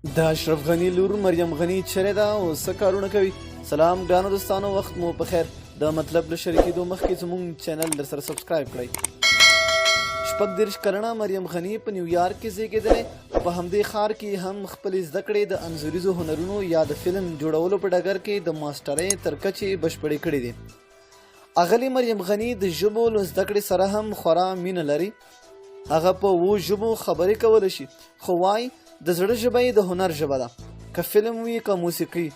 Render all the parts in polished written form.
د اشرف غنی لور مریم غنی چیرې ده او څه کارونه کوي؟ سلام ګرانو دوستانو، وخت مو په خیر. د مطلب له شریکېدو مخکې زموږ چینل درسره سبسکرایب کړئ. 36 کلنه مریم غنی په نیویارک کې زیږېدلې او په همدې ښار کې هم خپلې زده کړې د انځوریزو هنرونو یا د فلم جوړولو په ډګر کې د ماسټرۍ تر کچې بشپړې کړې دي. اغلې مریم غنی د ژبو له زده کړې سره هم خورا مینه لري. هغه په 7 ژبو خبرې کولی شي، خو وایي د زړه ژبه یې د هنر ژبه ده، که فلم وي که موسیقي،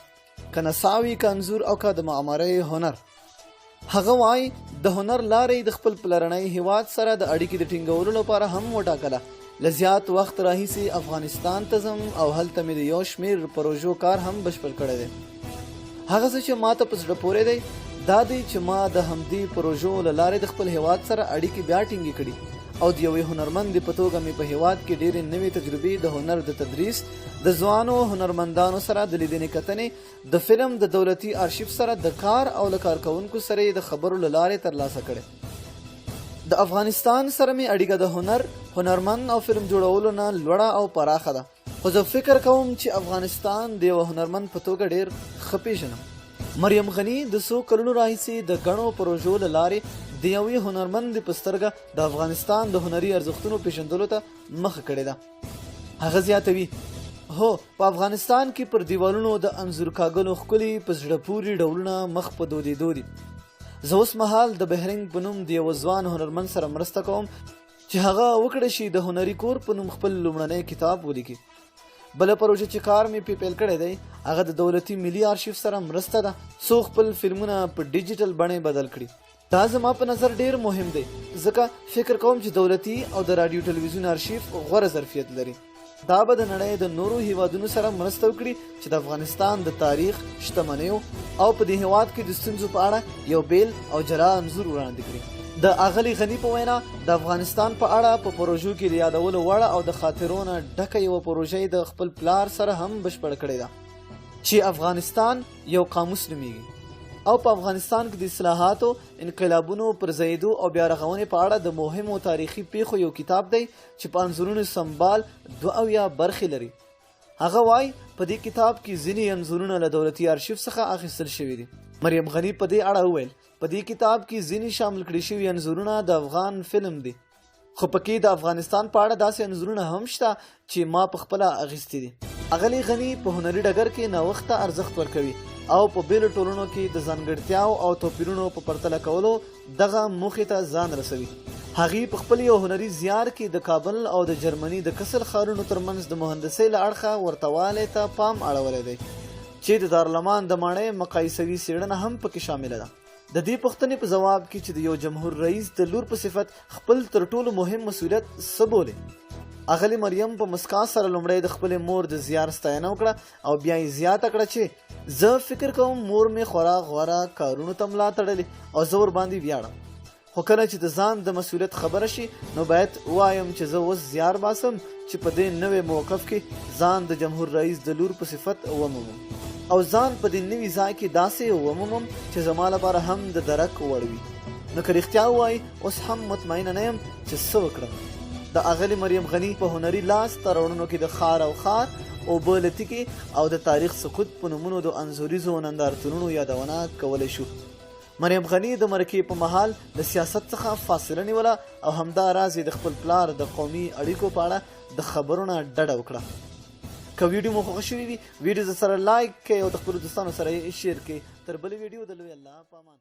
که نڅا وي که انځور او که د معمارۍ هنر. هغه وایي د هنر لارې د خپل پلرنی هیواد سره د اړیکې د ټینګولو لپاره هم وټاکله. له زیات وخت راهیسې افغانستان ته ځم او هلته مې د یو شمېر پروژو کار هم بشپړ کړی دی. هغه څه چې ما ته په زړه پورې دی دا دی چې ما د همدې پروژو له لارې د خپل هیواد سره اړیکې بیا ټینګې کړي او د یوې هنرمند په توګه مې په هیواد کې ډېرې نوې تجربې د هنر د تدریس، د ځوانو هنرمندانو سره د لیدنې کتنې، د فلم د دولتي آرشیف سره د کار او له کارکوونکو سره یې د خبرو له لارې ترلاسه کړې. د افغانستان سره مې اړیکه د هنر، هنرمند او فلم جوړولو نه لوړه او پراخه ده، خو زه فکر کوم چې افغانستان د یوه هنرمند په توګه ډېر ښه پیژنم. مریم غنی د څو کلونو راهیسې د ګڼو پروژو له لارې د یوې هنرمند په سترګه د افغانستان د هنري ارزښتونو پیژندلو ته مخه کړې ده. هغه زیاتوي، هو په افغانستان کې پر دیوالونو د انځور کاږلو ښکلي په زړه پورې ډولونه مخ په دودېدو دي. زه اوس مهال د بهرنګ په نوم د یوه ځوان هنرمند سره مرسته کوم چې هغه وکړی شي د هنري کور په نوم خپل لومړنی کتاب ولیکي. بله پروژه چې کار مې پې پیل کړی دی هغه د دولتي ملي آرشیف سره مرسته ده، څو خپل فلمونه په ډیجیټل بڼې بدل کړي. دا زما په نظر ډیر مهم دی، ځکه فکر کوم چې دولتي او د راډیو ټلویزیون آرشیف غوره ظرفیت لري. دا به د نړۍ د نورو هیوادونو سره مرسته وکړي چې د افغانستان د تاریخ، شتمنیو او په دې هیواد کې د ستونزو په اړه یو بیل او جلا انځور وړاندې کړي. د اغلې غنی په وینا د افغانستان په اړه په پروژو کې د یادولو وړه او د خاطرو نه ډکه یوه پروژه د خپل پلار سره هم بشپړه کړې ده چې افغانستان یو قاموس نومیږي او په افغانستان کې د اصلاحاتو، انقلابونو، پرځېدو او بیا رغونې په اړه د مهمو تاریخي پیښو یو کتاب دی چې په انځورونو سمبال 72 برخې لري. هغه وایي په دې کتاب کې ځینې انځورونه له دولتي آرشیف څخه اخیستل شوي دي. مریم غنی په دې اړه وویل په دې کتاب کې ځینې شامل کړي شوي انځورونه د افغان فلم دي، خو پکې د افغانستان په اړه داسې انځورونه هم شته چې ما په خپله اخیستي دي. اغلې غنی په هنري ډګر کې نوښت ته ارزښت ورکوي او په بیلو ټولنو کې د ځانګړتیاو او توپیرونو په پرتله کولو دغه موخې ته ځان رسوي. هغې په خپل یو هنري زیار کې د کابل او د جرمني د کسل ښارونو ترمنځ د مهندسۍ له اړخه ورته والی ته پام اړولی دی چې د دارالمان د ماڼۍ مقایسوي څېړنه هم پکې شامله ده. د دې پوښتنې په ځواب کې چې د یو جمهور رئیس د لور په صفت خپل تر ټولو مهم مسؤلیت څه بولي، اغلې مریم په مسکا سره لومړی د خپلې مور د زیار ستاینه وکړه او بیا یې زیاته کړه چې زه فکر کوم مور مې خورا غوره کارونو ته ملا تړلې او زه ورباندې ویاړم، خو کله چې د ځان د مسؤلیت خبره شي نو باید وایم چې زه اوس زیار باسم چې په دې نوې موقف کې ځان د جمهور رئیس د لور په صفت ومومم او ځان په دې نوي ځای کې داسې ومومم چې زما لپاره هم د درک وړ وي. نو که رښتیا ووایي اوس هم مطمئنه نه یم چې څه وکړم. د اغلې مریم غنی په هنري لاس تړونونو کې د خار او خار، اوبه له تیکې او د تاریخ سقوط په نومونو د انځوریزو نندارتونونو یادونه کولی شو. مریم غنی د مرکې په مهال د سیاست څخه فاصله نیوله او همدا راز یې د خپل پلار د قومي اړیکو په اړه د خبرو نه ډډه وکړه. که ویډیو مو خوښ شوي وي ویډیو سره لایک کړئ او د خپلو دوستانو سره یې شیر کړئ. تر بلې ویډیو د لوی الله په امان.